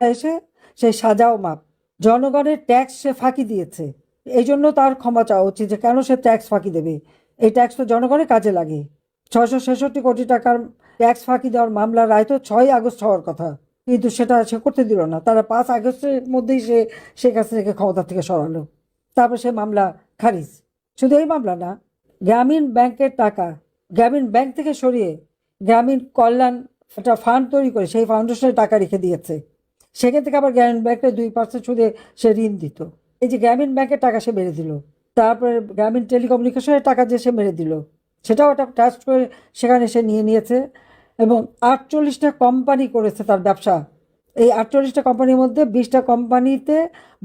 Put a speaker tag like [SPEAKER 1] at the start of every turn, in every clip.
[SPEAKER 1] এসে সেই সাজাও মাপ, জনগণের ট্যাক্স সে ফাঁকি দিয়েছে, এই জন্য তার ক্ষমা চাওয়া উচিত যে কেন সে ট্যাক্স ফাঁকি দেবে। এই ট্যাক্স তো জনগণের কাজে লাগে। 666 কোটি টাকার ট্যাক্স ফাঁকি দেওয়ার মামলার রায় তো 6ই আগস্ট হওয়ার কথা, কিন্তু সেটা সে করতে দিল না। তারা 5 আগস্টের মধ্যেই সে শেখ হাসিনাকে ক্ষমতা থেকে সরালো। তারপর সে মামলা খারিজ। শুধু এই মামলা না, গ্রামীণ ব্যাংকের টাকা গ্রামীণ ব্যাংক থেকে সরিয়ে গ্রামীণ কল্যাণ একটা ফান্ড তৈরি করে সেই ফাউন্ডেশনে টাকা রেখে দিয়েছে। সেখান থেকে আবার গ্রামীণ ব্যাংকের 2% সুদে সে ঋণ দিত। এই যে গ্রামীণ ব্যাংকের টাকা সে মেরে দিল। তারপরে গ্রামীণ টেলিকমিউনিকেশনের টাকা যে সে মেরে দিল, সেটাও একটা ট্রাস্ট করে সেখানে সে নিয়ে নিয়েছে। এবং 48টা কোম্পানি করেছে তার ব্যবসা। এই 48টা কোম্পানির মধ্যে 20টা কোম্পানিতে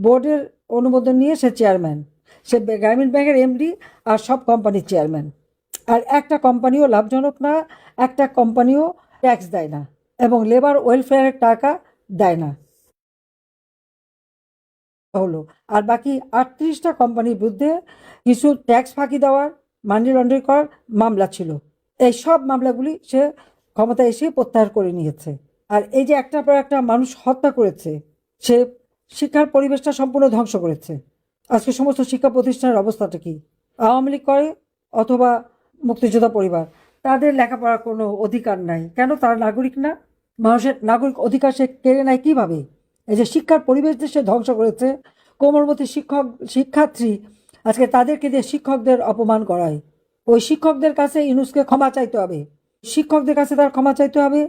[SPEAKER 1] বোর্ডের অনুমোদন নিয়ে সে চেয়ারম্যান। সে গ্রামীণ ব্যাংকের এমডি আর সব কোম্পানির চেয়ারম্যান। আর একটা কোম্পানিও লাভজনক না, একটা কোম্পানিও ট্যাক্স দেয় না এবং লেবার ওয়েলফেয়ারের টাকা দেয় না হলো। আর বাকি 38টা কোম্পানির বিরুদ্ধে কিছু ট্যাক্স ফাঁকি দেওয়ার, মানি লন্ডারিং করার মামলা ছিল। এই সব মামলাগুলি সে ক্ষমতা এসে প্রত্যাহার করে নিয়েছে। আর এই যে একটার পর একটা মানুষ হত্যা করেছে, সে শিক্ষার পরিবেশটা সম্পূর্ণ ধ্বংস করেছে। আজকে সমস্ত শিক্ষা প্রতিষ্ঠানের অবস্থাটা কি? আওয়ামী লীগ করে অথবা মুক্তিযোদ্ধা পরিবার, তাদের লেখাপড়ার কোনো অধিকার নাই কেন? তারা নাগরিক না? মানুষের নাগরিক অধিকার সে কেড়ে নেয় কীভাবে? এই যে শিক্ষার পরিবেশ দিয়ে সে ধ্বংস করেছে। কোমলমতি শিক্ষার্থী আজকে তাদেরকে দিয়ে শিক্ষকদের অপমান করায়। ওই শিক্ষকদের কাছে ইউনূসকে ক্ষমা চাইতে হবে, শিক্ষকদের কাছে তার ক্ষমা চাইতে হবে।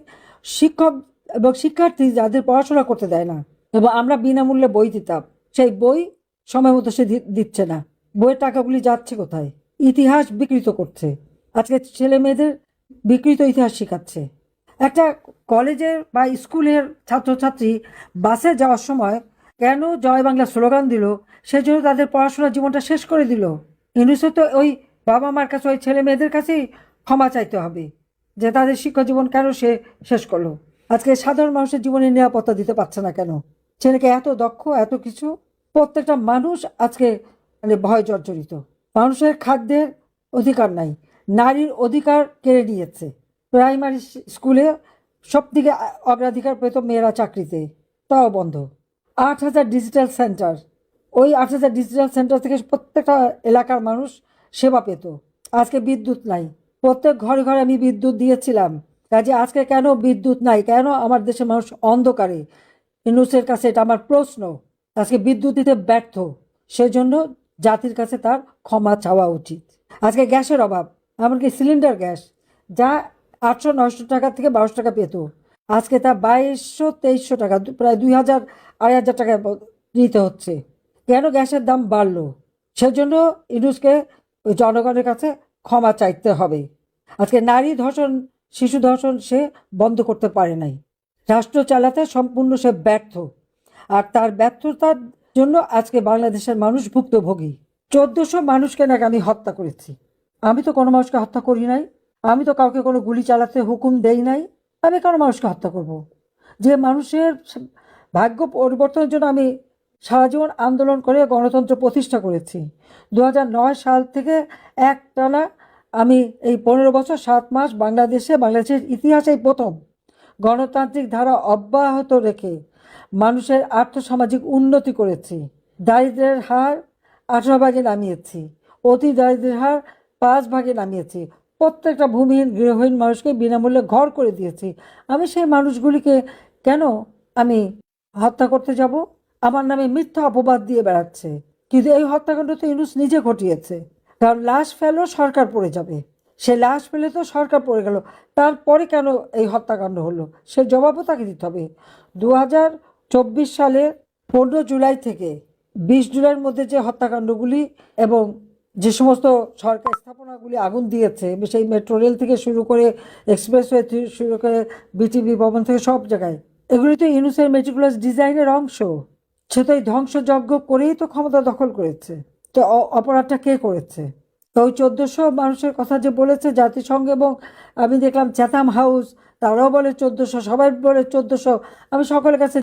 [SPEAKER 1] শিক্ষক এবং শিক্ষার্থী যাদের পড়াশোনা করতে দেয় না, এবং আমরা বিনামূল্যে বই দিতাম, সেই বই সময় মতো সে দিচ্ছে না। বইয়ের টাকাগুলি যাচ্ছে কোথায়? ইতিহাস বিকৃত করছে। আজকে ছেলে মেয়েদের বিকৃত ইতিহাস শেখাচ্ছে। একটা কলেজের বা স্কুলের ছাত্রছাত্রী বাসে যাওয়ার সময় কেন জয় বাংলা স্লোগান দিল, সেই জন্য তাদের পড়াশোনার জীবনটা শেষ করে দিল। ইউনূস তো ওই বাবা মার কাছে, ওই ছেলে মেয়েদের কাছেই ক্ষমা চাইতে হবে যে তাদের শিক্ষা জীবন কেন সে শেষ করলো। আজকে সাধারণ মানুষের জীবনের নিরাপত্তা দিতে পারছে না কেন? ছেলেকে এত দক্ষ, এত কিছু, প্রত্যেকটা মানুষ আজকে মানে ভয় জর্জরিত। মানুষের খাদ্যের অধিকার নাই, নারীর অধিকার কেড়ে নিয়েছে। প্রাইমারি স্কুলে সব থেকে অগ্রাধিকার পেত মেয়েরা চাকরিতে, তাও বন্ধ। 8,000 ডিজিটাল সেন্টার, ওই 8,000 ডিজিটাল সেন্টার থেকে প্রত্যেকটা এলাকার মানুষ সেবা পেত। আজকে বিদ্যুৎ নাই, প্রত্যেক ঘরে ঘরে আমি বিদ্যুৎ দিয়েছিলাম। কাজে আজকে কেন বিদ্যুৎ নাই? কেন আমার দেশের মানুষ অন্ধকারে? ইউনূসের কাছে এটা আমার প্রশ্ন। আজকে বিদ্যুৎ দিতে ব্যর্থ, সেজন্য জাতির কাছে তার ক্ষমা চাওয়া উচিত। আজকে গ্যাসের অভাব, এমনকি সিলিন্ডার গ্যাস যা 800-900 টাকা থেকে 1200 টাকা পেত, আজকে তা 2200-2300 টাকা, প্রায় 2,000-2,500 টাকায় নিতে হচ্ছে। কেন গ্যাসের দাম বাড়লো? সেজন্য ইউনূসকে ওই জনগণের কাছে ক্ষমা চাইতে হবে। আজকে নারী ধর্ষণ, শিশু ধর্ষণ সে বন্ধ করতে পারে নাই। রাষ্ট্র চালাতে সম্পূর্ণ সে ব্যর্থ। আর তার ব্যর্থতার জন্য আজকে বাংলাদেশের মানুষ ভুক্তভোগী। 1400 মানুষকে নাকি আমি হত্যা করেছি। আমি তো কোনো মানুষকে হত্যা করি নাই, আমি তো কাউকে কোনো গুলি চালাতে হুকুম দেই নাই। আমি কোনো মানুষকে হত্যা করব? যে মানুষের ভাগ্য পরিবর্তনের জন্য আমি সারা জীবন আন্দোলন করে গণতন্ত্র প্রতিষ্ঠা করেছি। 2009 সাল থেকে একটানা আমি এই 15 বছর 7 মাস বাংলাদেশের ইতিহাসে প্রথম গণতান্ত্রিক ধারা অব্যাহত রেখে মানুষের আর্থসামাজিক উন্নতি করেছি। দারিদ্র্যের হার 18 ভাগে নামিয়েছি, অতি দারিদ্র্যের হার 5 ভাগে নামিয়েছি। প্রত্যেকটা ভূমিহীন গৃহহীন মানুষকে বিনামূল্যে ঘর করে দিয়েছি। আমি সেই মানুষগুলিকে কেন আমি হত্যা করতে যাব? আমার নামে মিথ্যা অপবাদ দিয়ে বেড়াচ্ছে। কিন্তু এই হত্যাকাণ্ড তো ইউনূস নিজে ঘটিয়েছে। কারণ লাশ ফেলও সরকার পড়ে যাবে, সে লাশ ফেলে তো সরকার পড়ে গেল, তারপরে কেন এই হত্যাকাণ্ড হলো সে জবাবও তাকে দিতে হবে। 2024 সালে 15 জুলাই থেকে 20 জুলাইয়ের মধ্যে যে হত্যাকাণ্ডগুলি এবং যে সমস্ত সরকার স্থাপনাগুলি আগুন দিয়েছে, সেই মেট্রো রেল থেকে শুরু করে এক্সপ্রেসওয়ে থেকে শুরু করে বিটিভি ভবন থেকে সব জায়গায়, এগুলি তো ইউনূসের মেটিকুলাস ডিজাইনের অংশ। সে তো এই ধ্বংসযজ্ঞ করেই তো ক্ষমতা দখল করেছে। তো অপরাধটা কে করেছে? তো ওই 1400 মানুষের কথা যে বলেছে জাতিসংঘ, এবং আমি দেখলাম চ্যাথাম হাউস তারাও বলে 1400, সবাই বলে 1400। আমি সকলের কাছে